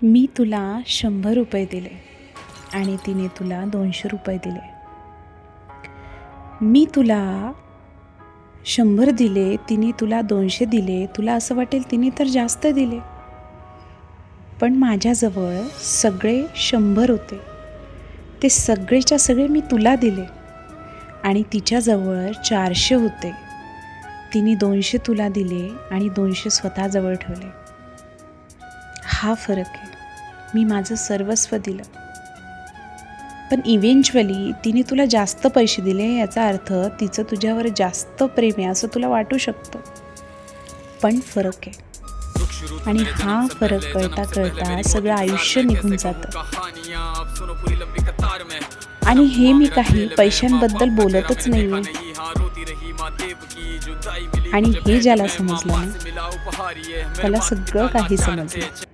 मी तुला 100 रुपये दिले आणि तिने तुला 200 रुपये दिले. मी तुला 100 दिले, तिने तुला 200 दिले. तुला असं वाटेल तिने तर जास्त दिले, पण माझ्याजवळ सगळे 100 होते. ते सगळेच्या सगळे मी तुला दिले आणि तिच्याजवळ 400 होते. तिने 200 तुला दिले आणि 200 स्वतःजवळ ठेवले. हा फरक आहे. मी माझं सर्वस्व दिलं, पण इव्हेंच्युअली तिने तुला जास्त पैसे दिले. याचा अर्थ तिचं तुझ्यावर जास्त प्रेम आहे असं तुला वाटू शकतं, पण फरक आहे. आणि हा फरक कळता कळता सगळं आयुष्य निघून जातं. आणि हे मी काही पैशांबद्दल बोलतच नाही आहे. आणि हे ज्याला समजलं ना, त्याला सगळं काही समजलं.